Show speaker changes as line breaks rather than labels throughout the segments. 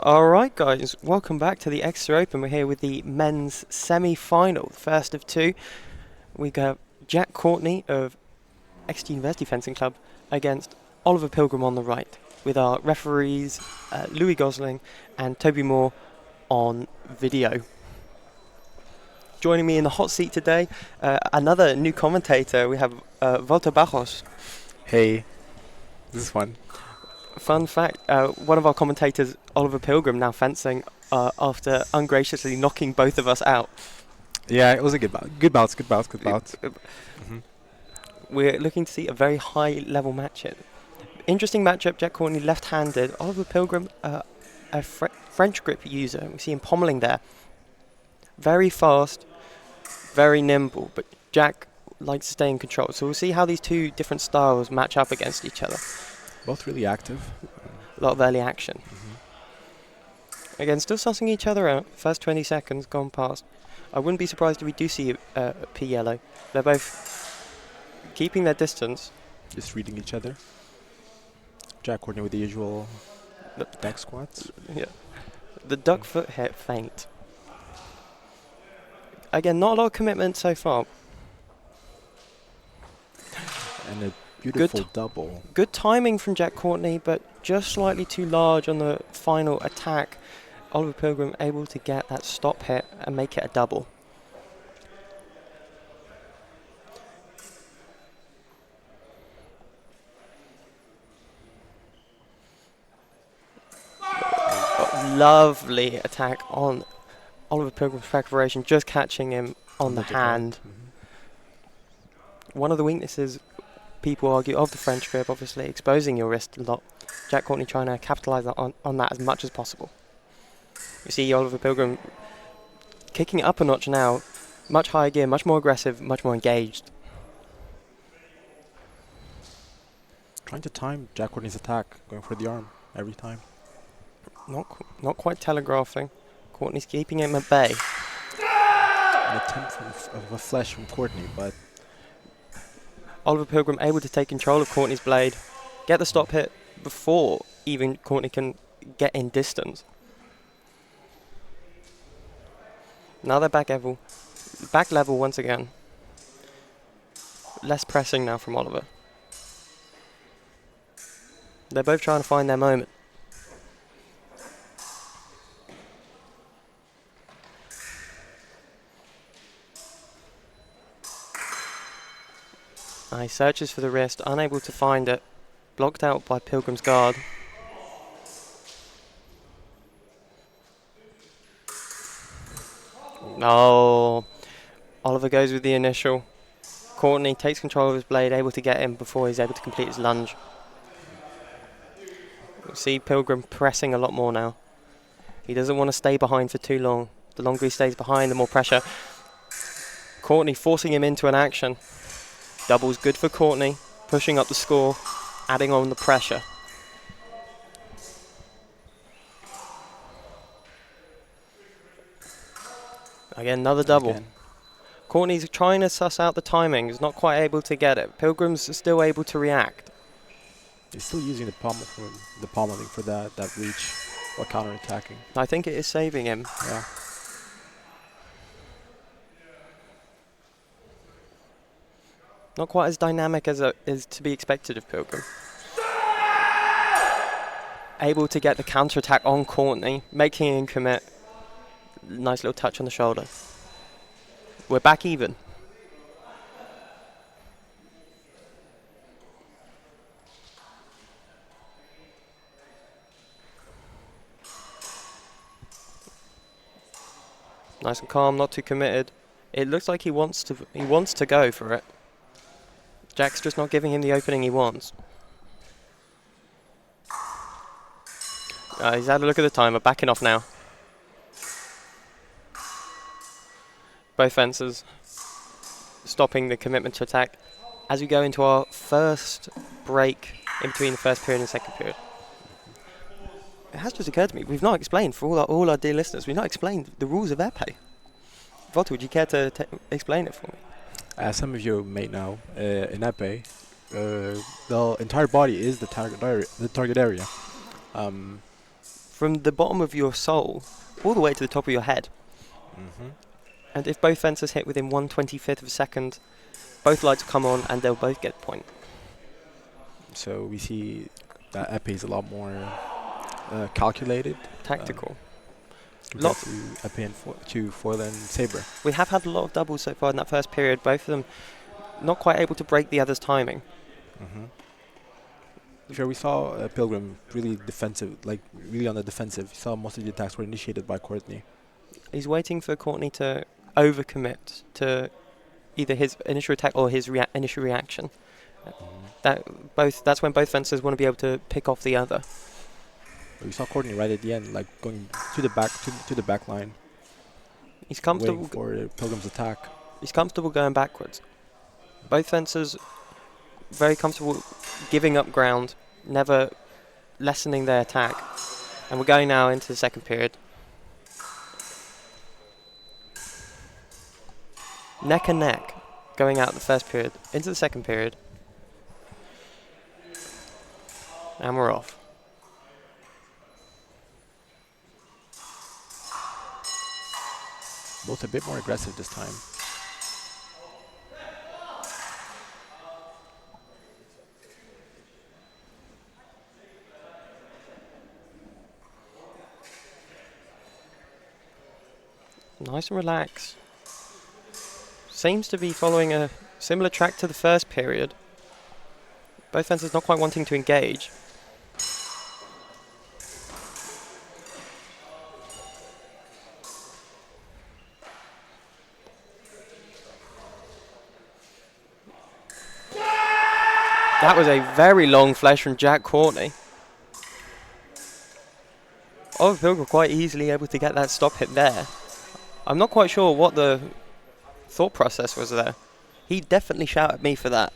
Alright guys, welcome back to the Exeter Open. We're here with the men's semi-final, first of two. We got Jack Courtney of Exeter University Fencing Club against Oliver Pilgrim on the right, with our referees Louis Gosling and Toby Moore on video. Joining me in the hot seat today, another new commentator, we have Walter Bajos.
Hey, this is fun.
Fun fact, one of our commentators, Oliver Pilgrim, now fencing after ungraciously knocking both of us out.
Yeah, it was a good bout. Good bouts, good bouts, good bouts.
We're looking to see a very high level matchup. Interesting matchup, Jack Courtney left-handed, Oliver Pilgrim a French grip user. We see him pommeling there. Very fast, very nimble, but Jack likes to stay in control. So we'll see how these two different styles match up against each other.
Both really active.
A lot of early action. Again, still sussing each other out. First 20 seconds gone past. I wouldn't be surprised if we do see P yellow. They're both keeping their distance.
Just reading each other. Jack Courtney with the usual back squats.
Yeah. The duck foot hit feint. Again, not a lot of commitment so far.
And a beautiful double.
Good timing from Jack Courtney, but just slightly too large on the final attack. Oliver Pilgrim able to get that stop hit and make it a double. Lovely attack on Oliver Pilgrim's preparation, just catching him on the hand. One of the weaknesses people argue of the French grip, obviously exposing your wrist a lot. Jack Courtney trying to capitalise on that as much as possible. You see Oliver Pilgrim kicking it up a notch now, much higher gear, much more aggressive, much more engaged.
Trying to time Jack Courtney's attack, going for the arm every time.
Not quite telegraphing. Courtney's keeping him at bay.
An attempt of a flesh from Courtney, but
Oliver Pilgrim able to take control of Courtney's blade, get the stop hit before even Courtney can get in distance. Now they're back level once again. Less pressing now from Oliver. They're both trying to find their moment. He searches for the wrist, unable to find it. Blocked out by Pilgrim's guard. Oh, Oliver goes with the initial. Courtney takes control of his blade, able to get him before he's able to complete his lunge. We'll see Pilgrim pressing a lot more now. He doesn't want to stay behind for too long. The longer he stays behind, the more pressure. Courtney forcing him into an action. Double's good for Courtney, pushing up the score, adding on the pressure. Again, another double.
again.
Courtney's trying to suss out the timing, he's not quite able to get it. Pilgrim's still able to react.
He's still using the pommeling for that reach or counter-attacking.
I think it is saving him.
Yeah.
Not quite as dynamic as is to be expected of Pilgrim. Able to get the counter-attack on Courtney, making him commit. Nice little touch on the shoulder. We're back even. Nice and calm, not too committed. It looks like he wants to go for it. Jack's just not giving him the opening he wants. He's had a look at the timer, backing off now. Both fencers stopping the commitment to attack as we go into our first break in between the first period and second period. It has just occurred to me, we've not explained, for all our dear listeners, we've not explained the rules of Epee. Walter, would you care to explain it for me?
As some of you may know, in Epee, the entire body is the target area.
from the bottom of your soul all the way to the top of your head.
Mm-hmm.
And if both fencers hit within 1/25th of a second, both lights come on and they'll both get a point.
So we see that Epee is a lot more calculated
Tactical.
compared to Epee and to foil and saber.
We have had a lot of doubles so far in that first period, both of them not quite able to break the other's timing.
Mm-hmm. Sure, we saw Pilgrim really defensive, like really on the defensive. We saw most of the attacks were initiated by Courtney.
He's waiting for Courtney to overcommit to either his initial attack or his initial reaction. That's when both fencers want to be able to pick off the other.
But we saw Courtney right at the end, like going to the back to the back line,
He's comfortable
waiting for Pilgrim's attack.
He's comfortable going backwards. Both fencers very comfortable giving up ground, never lessening their attack. And we're going now into the second period. Neck and neck going out the first period into the second period. And we're off.
Both a bit more aggressive this time.
Nice and relaxed. Seems to be following a similar track to the first period. Both fencers not quite wanting to engage. That was a very long flash from Jack Courtney. Oliver Pilgrim quite easily able to get that stop hit there. I'm not quite sure what the thought process was there. He definitely shouted at me for that.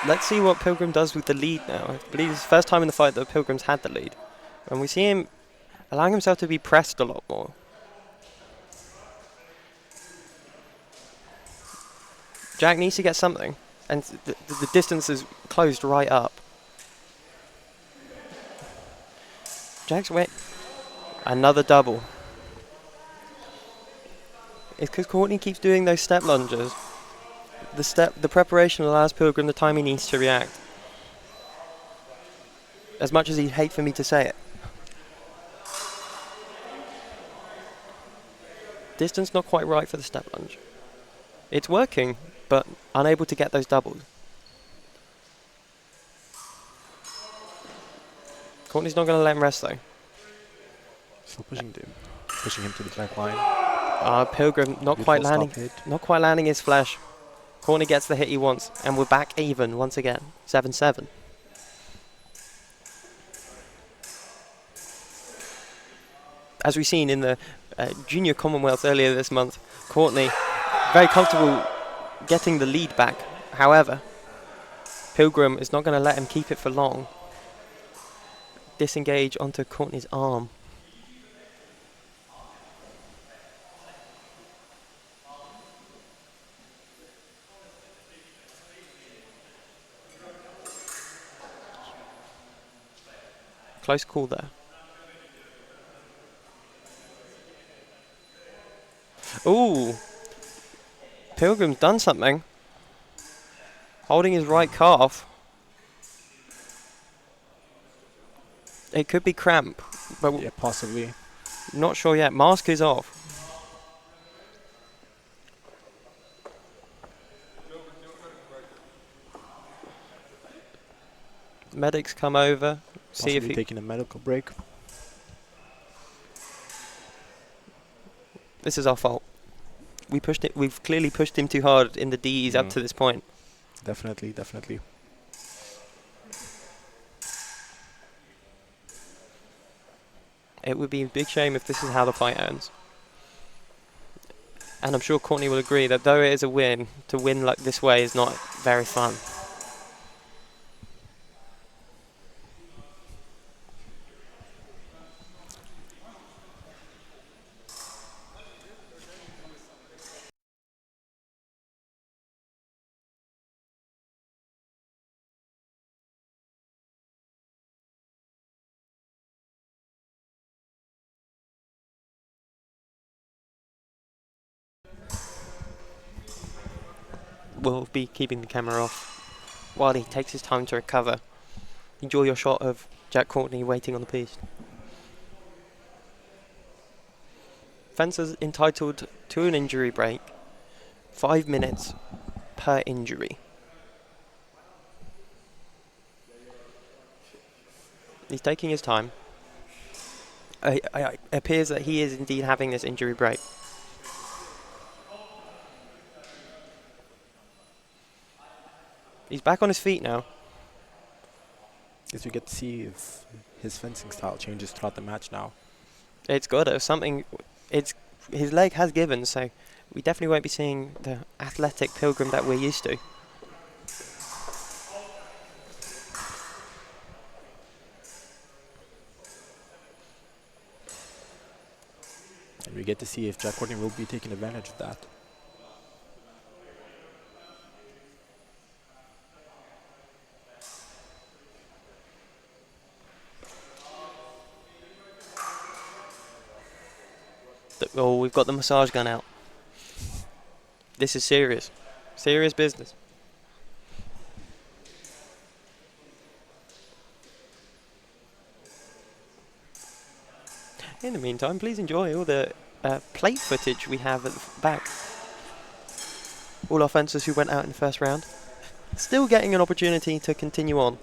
Let's see what Pilgrim does with the lead now. I believe it's the first time in the fight that Pilgrim's had the lead. And we see him allowing himself to be pressed a lot more. Jack needs to get something. And the distance is closed right up. Jack's wait. Another double. It's because Courtney keeps doing those step lunges. The preparation allows Pilgrim the time he needs to react. As much as he'd hate for me to say it. Distance not quite right for the step lunge. It's working, but unable to get those doubles. Courtney's not going to let him rest though.
Still pushing him to the back line.
Pilgrim not quite landing his flash. Courtney gets the hit he wants, and we're back even once again, 7-7. As we've seen in the Junior Commonwealth earlier this month, Courtney very comfortable getting the lead back. However, Pilgrim is not going to let him keep it for long. Disengage onto Courtney's arm. Close call there. Ooh. Pilgrim's done something. Holding his right calf. It could be cramp, but
yeah, possibly.
Not sure yet. Mask is off. Medics come over. See if he
taking a medical break.
This is our fault. We pushed it. We've clearly pushed him too hard in the Ds up to this point.
Definitely.
It would be a big shame if this is how the fight ends. And I'm sure Courtney will agree that though it is a win, to win like this way is not very fun. will be keeping the camera off while he takes his time to recover. Enjoy your shot of Jack Courtney waiting on the piste. Fencers entitled to an injury break, 5 minutes per injury. He's taking his time. It appears that he is indeed having this injury break. He's back on his feet now.
Guess we get to see if his fencing style changes throughout the match now.
It's got to. His leg has given, so we definitely won't be seeing the athletic Pilgrim that we're used to.
And we get to see if Jack Courtney will be taking advantage of that.
Oh, we've got the massage gun out. This is serious. Serious business. In the meantime, please enjoy all the plate footage we have at the back. All our fencers who went out in the first round still getting an opportunity to continue on.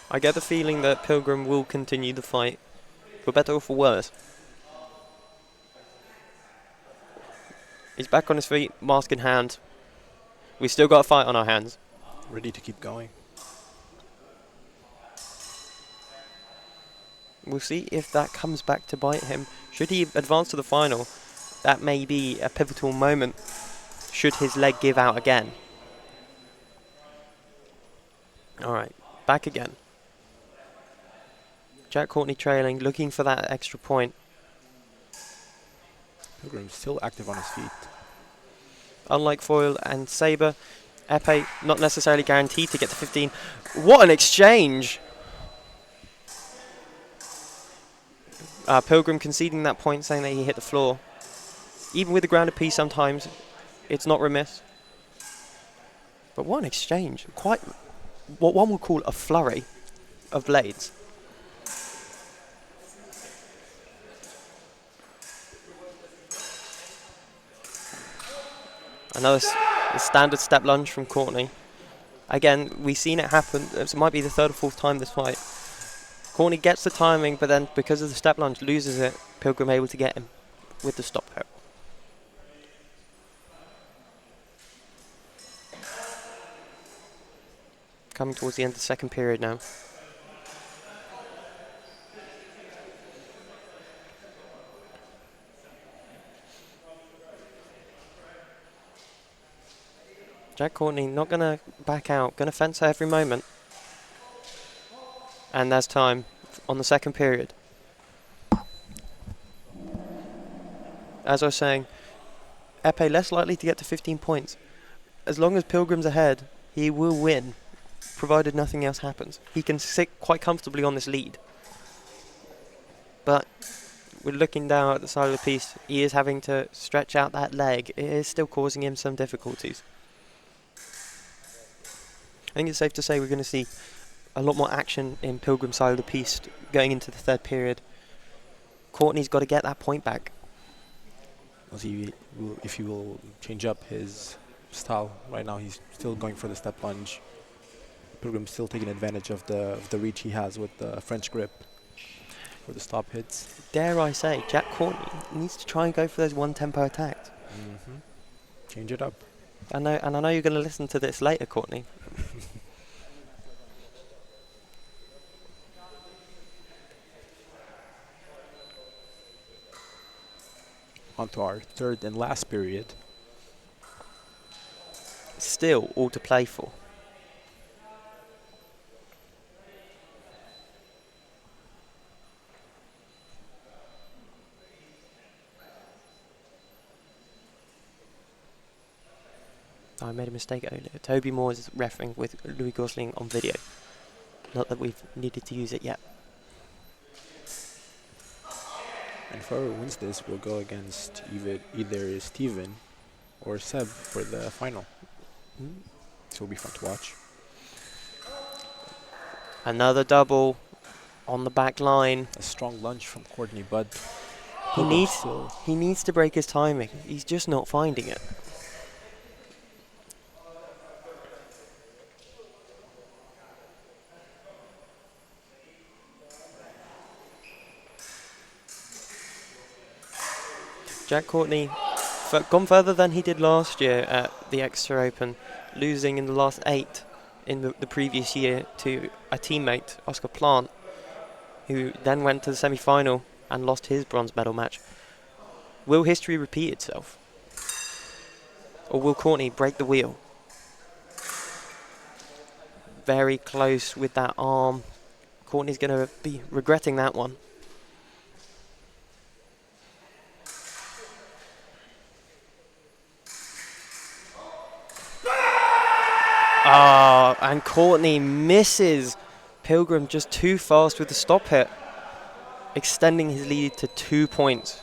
I get the feeling that Pilgrim will continue the fight, for better or for worse. He's back on his feet, mask in hand. We've still got a fight on our hands.
Ready to keep going.
We'll see if that comes back to bite him. Should he advance to the final, that may be a pivotal moment should his leg give out again. Alright, back again. Jack Courtney trailing, looking for that extra point.
Pilgrim still active on his feet.
Unlike Foyle and Sabre, Epee not necessarily guaranteed to get to 15. What an exchange! Pilgrim conceding that point, saying that he hit the floor. Even with the grounded piece sometimes, it's not remiss. But what an exchange. Quite what one would call a flurry of blades. Another standard step lunge from Courtney. Again, we've seen it happen. It might be the third or fourth time this fight. Courtney gets the timing, but then because of the step lunge, loses it. Pilgrim able to get him with the stop out. Coming towards the end of the second period now. Jack Courtney not going to back out, going to fence her every moment. And there's time on the second period. As I was saying, Epee less likely to get to 15 points. As long as Pilgrim's ahead, he will win, provided nothing else happens. He can sit quite comfortably on this lead. But we're looking down at the side of the piece. He is having to stretch out that leg. It is still causing him some difficulties. I think it's safe to say we're going to see a lot more action in Pilgrim's side of the piece going into the third period. Courtney's got to get that point back.
We'll see if he will change up his style. Right now he's still going for the step lunge. Pilgrim's still taking advantage of the reach he has with the French grip for the stop hits.
Dare I say, Jack Courtney needs to try and go for those one-tempo attacks.
Change it up.
I know you're going to listen to this later, Courtney.
On to our third and last period.
Still all to play for. I made a mistake earlier. Toby Moore is refereeing with Louis Gosling on video. Not that we've needed to use it yet.
And whoever wins this will go against either Steven or Seb for the final. So it'll be fun to watch.
Another double on the back line.
A strong lunge from Courtney, but
He needs to break his timing. He's just not finding it. Jack Courtney gone further than he did last year at the Exeter Open, losing in the last 8 in the previous year to a teammate, Oscar Plant, who then went to the semi-final and lost his bronze medal match. Will history repeat itself? Or will Courtney break the wheel? Very close with that arm. Courtney's going to be regretting that one. And Courtney misses. Pilgrim just too fast with the stop hit, extending his lead to 2 points.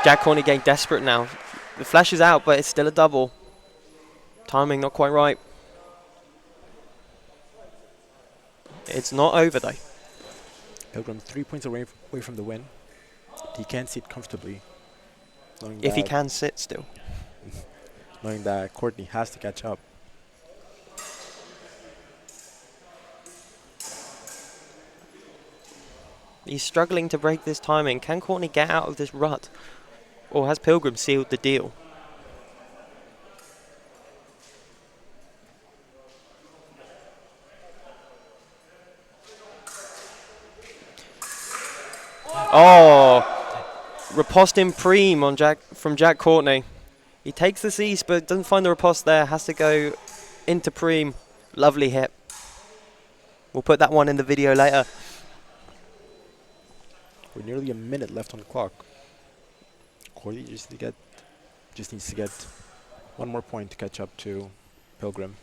Jack Courtney getting desperate now. The flash is out, but it's still a double. Timing not quite right. It's not over though.
Pilgrim 3 points away from the win. He can sit comfortably.
If he can sit still.
Knowing that Courtney has to catch up.
He's struggling to break this timing. Can Courtney get out of this rut? Or has Pilgrim sealed the deal? Oh, riposte in prime on from Jack Courtney. He takes the cease but doesn't find the riposte there. Has to go into prime. Lovely hit. We'll put that one in the video later.
We're nearly a minute left on the clock. Courtney just needs to get one more point to catch up to Pilgrim.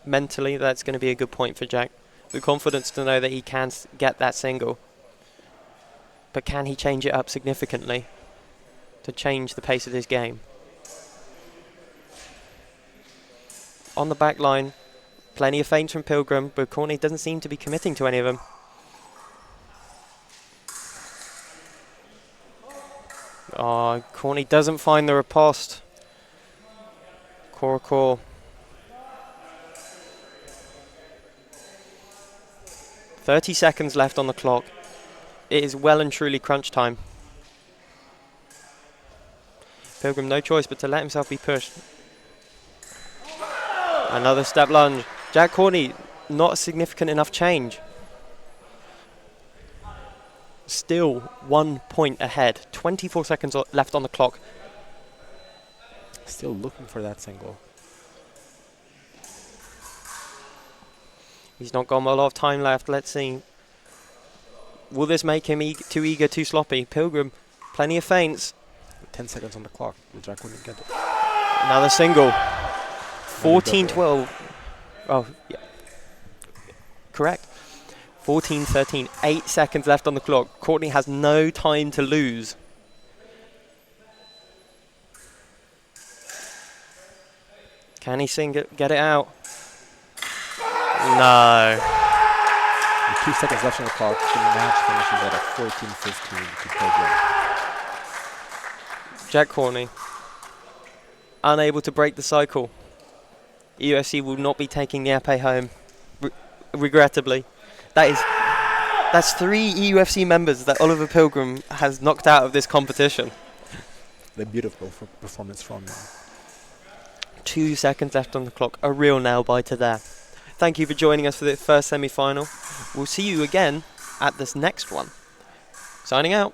Mentally, that's going to be a good point for Jack. The confidence to know that he can get that single. But can he change it up significantly to change the pace of this game? On the back line, plenty of feints from Pilgrim, but Courtney doesn't seem to be committing to any of them. Oh, Courtney doesn't find the riposte. Core. 30 seconds left on the clock. It is well and truly crunch time. Pilgrim no choice but to let himself be pushed. Another step lunge. Jack Courtney, not a significant enough change. Still 1 point ahead. 24 seconds left on the clock.
Still looking for that single.
He's not got a lot of time left. Let's see. Will this make him too eager, too sloppy? Pilgrim, plenty of feints.
10 seconds on the clock. Will Jack Courtney get it?
Another single. 14-12. Oh, yeah. Correct. 14-13. 8 seconds left on the clock. Courtney has no time to lose. Can he get it out? No.
With 2 seconds left on the clock, the match finishes at a 14-15 to Pilgrim.
Jack Courtney, unable to break the cycle. UFC will not be taking the Epee home, regrettably. That's 3 UFC members that Oliver Pilgrim has knocked out of this competition.
The beautiful performance from him.
2 seconds left on the clock. A real nail biter there. Thank you for joining us for the first semi-final. We'll see you again at this next one. Signing out.